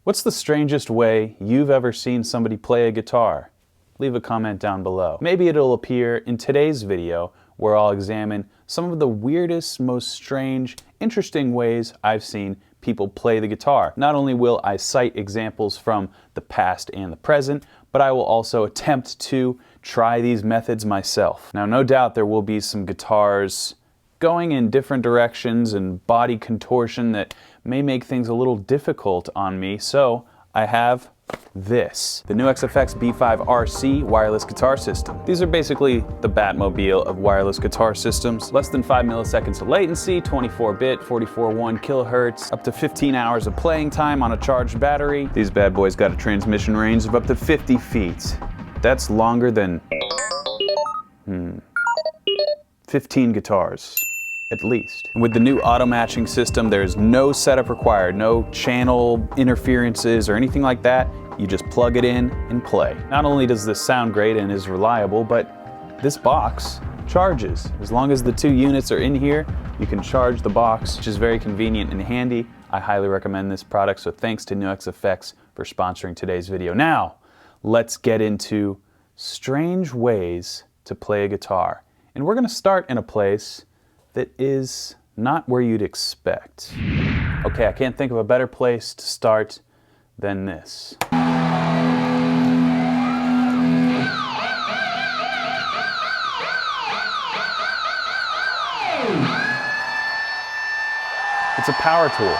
What's the strangest way you've ever seen somebody play a guitar? Leave a comment down below. Maybe it'll appear in today's video where I'll examine some of the weirdest, most strange, interesting ways I've seen people play the guitar. Not only will I cite examples from the past and the present, but I will also attempt to try these methods myself. Now, no doubt there will be some guitars going in different directions and body contortion that may make things a little difficult on me, so I have this, the new XFX B5RC wireless guitar system. These are basically the Batmobile of wireless guitar systems. Less than 5 milliseconds of latency, 24-bit, 44.1 kilohertz, up to 15 hours of playing time on a charged battery. These bad boys got a transmission range of up to 50 feet. That's longer than 15 guitars. At least. And with the new auto matching system, there's no setup required, no channel interferences or anything like that. You just plug it in and play. Not only does this sound great and is reliable, but this box charges. As long as the 2 units are in here, you can charge the box, which is very convenient and handy. I highly recommend this product, so thanks to New XFX for sponsoring today's video. Now, let's get into strange ways to play a guitar. And we're gonna start in a place that is not where you'd expect. Okay, I can't think of a better place to start than this. It's a power tool.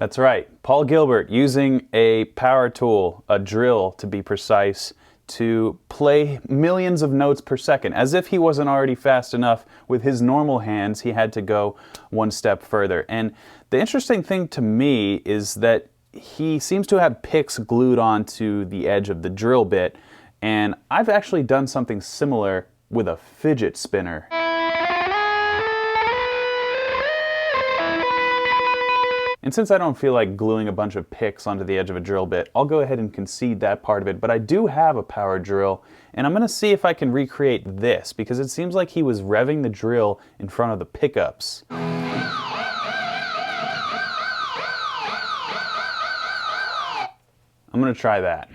That's right, Paul Gilbert using a power tool, a drill to be precise, to play millions of notes per second. As if he wasn't already fast enough with his normal hands, he had to go one step further. And the interesting thing to me is that he seems to have picks glued onto the edge of the drill bit, and I've actually done something similar with a fidget spinner. And since I don't feel like gluing a bunch of picks onto the edge of a drill bit, I'll go ahead and concede that part of it, but I do have a power drill, and I'm gonna see if I can recreate this, because it seems like he was revving the drill in front of the pickups. I'm gonna try that.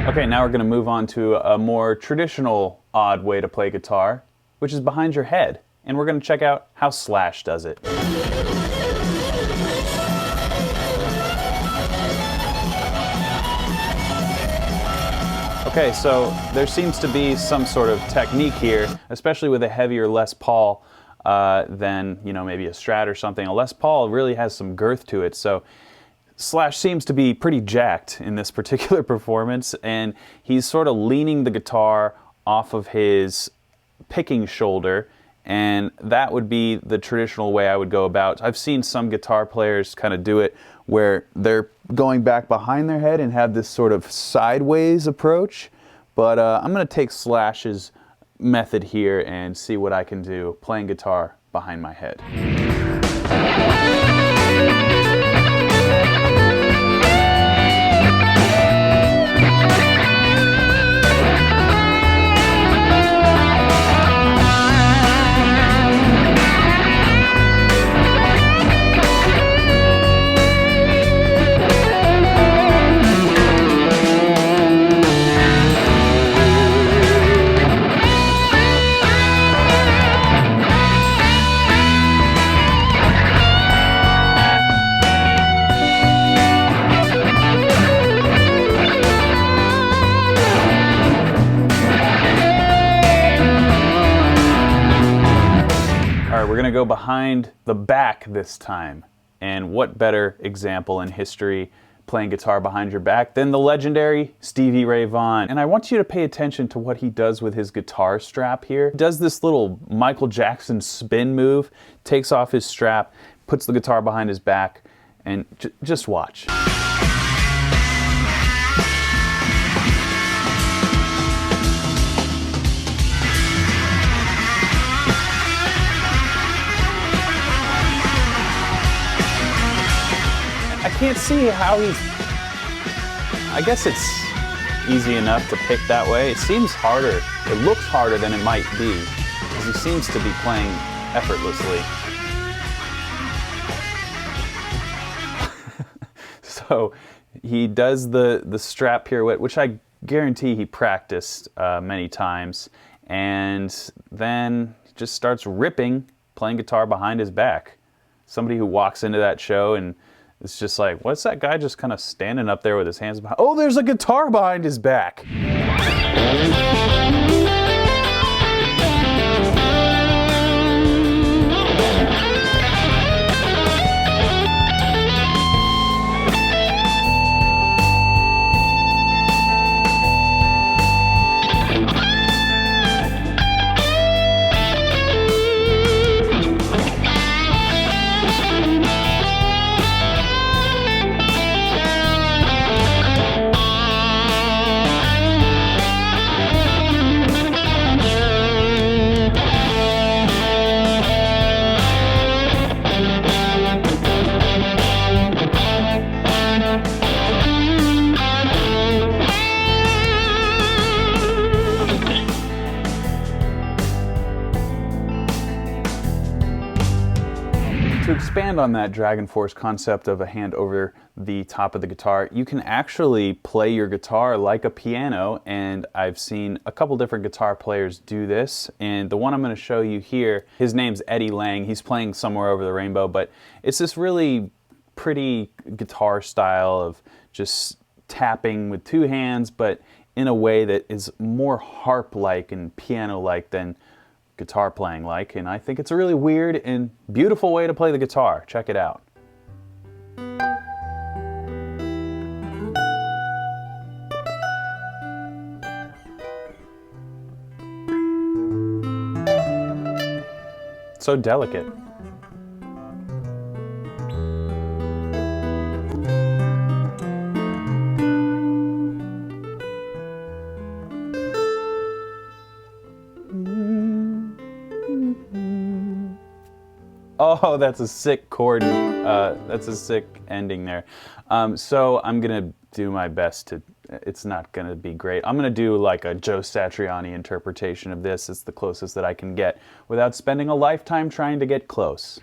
Okay, now we're going to move on to a more traditional odd way to play guitar, which is behind your head. And we're going to check out how Slash does it. Okay, so there seems to be some sort of technique here, especially with a heavier Les Paul than, maybe a Strat or something. A Les Paul really has some girth to it, so Slash seems to be pretty jacked in this particular performance, and he's sort of leaning the guitar off of his picking shoulder, and that would be the traditional way I would go about. I've seen some guitar players kind of do it where they're going back behind their head and have this sort of sideways approach, but I'm going to take Slash's method here and see what I can do playing guitar behind my head. We're going to go behind the back this time. And what better example in history playing guitar behind your back than the legendary Stevie Ray Vaughan. And I want you to pay attention to what he does with his guitar strap here. He does this little Michael Jackson spin move, takes off his strap, puts the guitar behind his back, and just watch. I can't see how he's... I guess it's easy enough to pick that way. It seems harder. It looks harder than it might be, because he seems to be playing effortlessly. So he does the strap pirouette, which I guarantee he practiced many times, and then just starts ripping, playing guitar behind his back. Somebody who walks into that show and it's just like, what's that guy just kind of standing up there with his hands behind? Oh, there's a guitar behind his back. To expand on that Dragon Force concept of a hand over the top of the guitar, you can actually play your guitar like a piano, and I've seen a couple different guitar players do this, and the one I'm going to show you here, his name's Eddie Lang. He's playing Somewhere Over the Rainbow, but it's this really pretty guitar style of just tapping with two hands, but in a way that is more harp-like and piano-like than guitar playing like, and I think it's a really weird and beautiful way to play the guitar. Check it out. So delicate. Oh, that's a sick chord. That's a sick ending there. So I'm gonna do my best to, it's not gonna be great. I'm gonna do like a Joe Satriani interpretation of this. It's the closest that I can get without spending a lifetime trying to get close.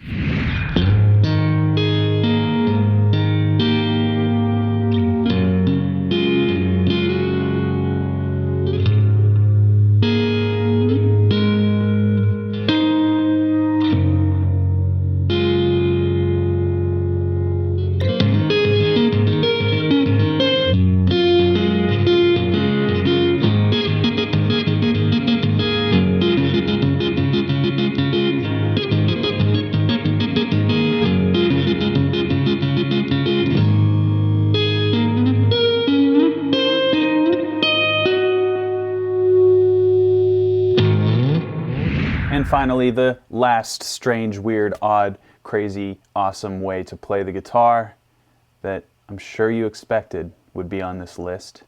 And finally, the last strange, weird, odd, crazy, awesome way to play the guitar that I'm sure you expected would be on this list.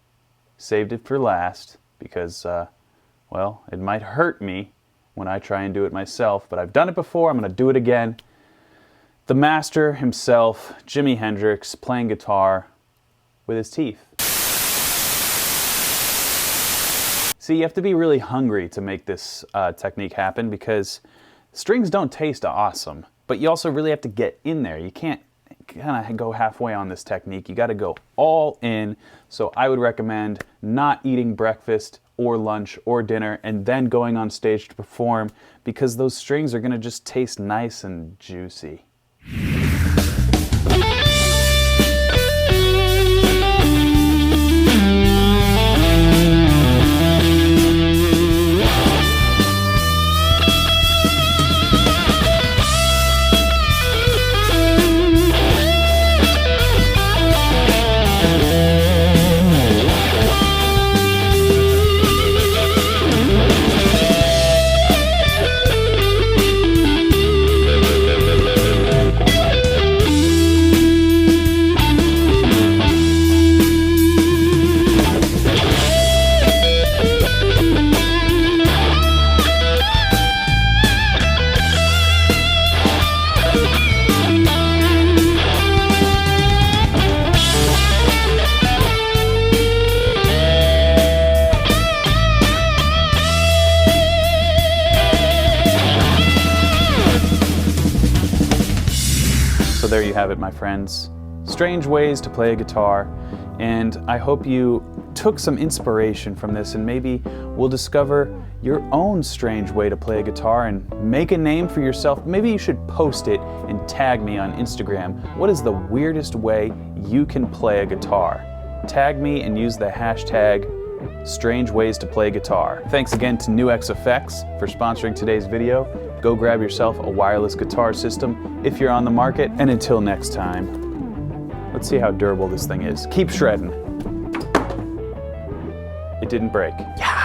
Saved it for last because, well, it might hurt me when I try and do it myself, but I've done it before, I'm going to do it again. The master himself, Jimi Hendrix, playing guitar with his teeth. See, you have to be really hungry to make this technique happen because strings don't taste awesome, but you also really have to get in there. You can't kind of go halfway on this technique. You got to go all in. So I would recommend not eating breakfast or lunch or dinner and then going on stage to perform, because those strings are going to just taste nice and juicy. there you have it, my friends. Strange ways to play a guitar, and I hope you took some inspiration from this and maybe will discover your own strange way to play a guitar and make a name for yourself. Maybe you should post it and tag me on Instagram. What is the weirdest way you can play a guitar? Tag me and use the hashtag Strange Ways to Play Guitar. Thanks again to NewXFX for sponsoring today's video. Go grab yourself a wireless guitar system if you're on the market, and until next time, let's see how durable this thing is. Keep shredding. It didn't break. Yeah.